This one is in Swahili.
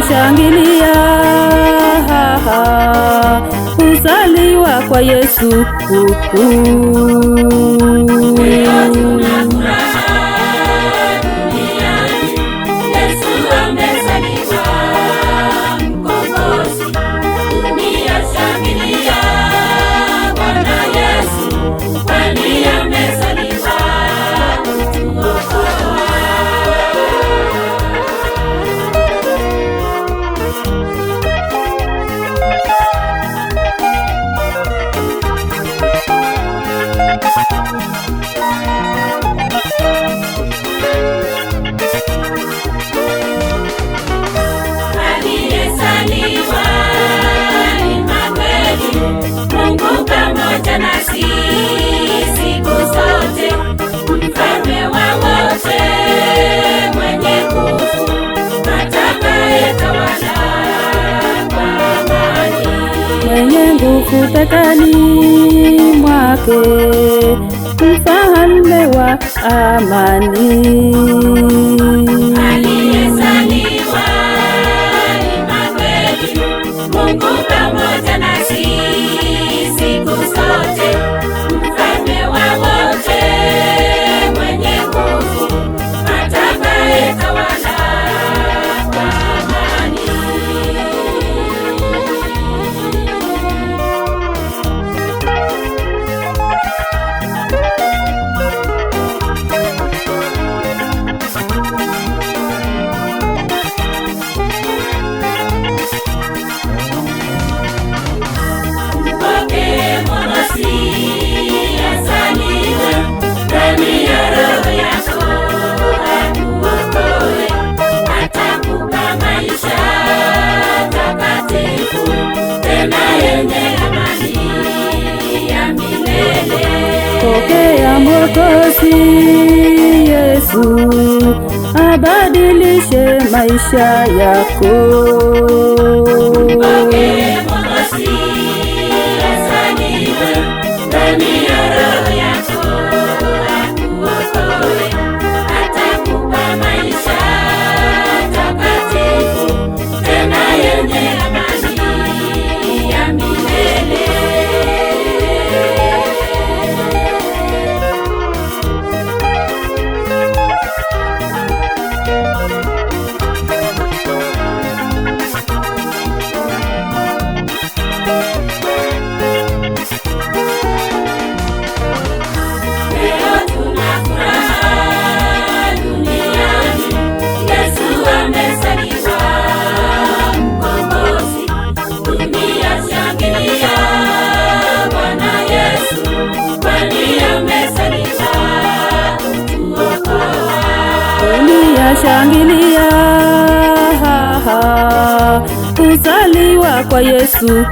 shangilia kuzaliwa kwa Yesu. Mwenye nguvu pekani mwake, mfalme wa amani. Aliyezaliwa Imanueli, Mungu pamoja nasi siku zote, mfalme wa wote, mwenye nguvu, atakayetawala kwa amani. Pokea Mwokozi Yesu, abadilishe maisha yako. Pokea Mwokozi azaliwe ndani ya roho yako, akuokoe, atakupa maisha takatifu, tena yenye amani ya milele. Shangilia kuzaliwa kwa Yesu.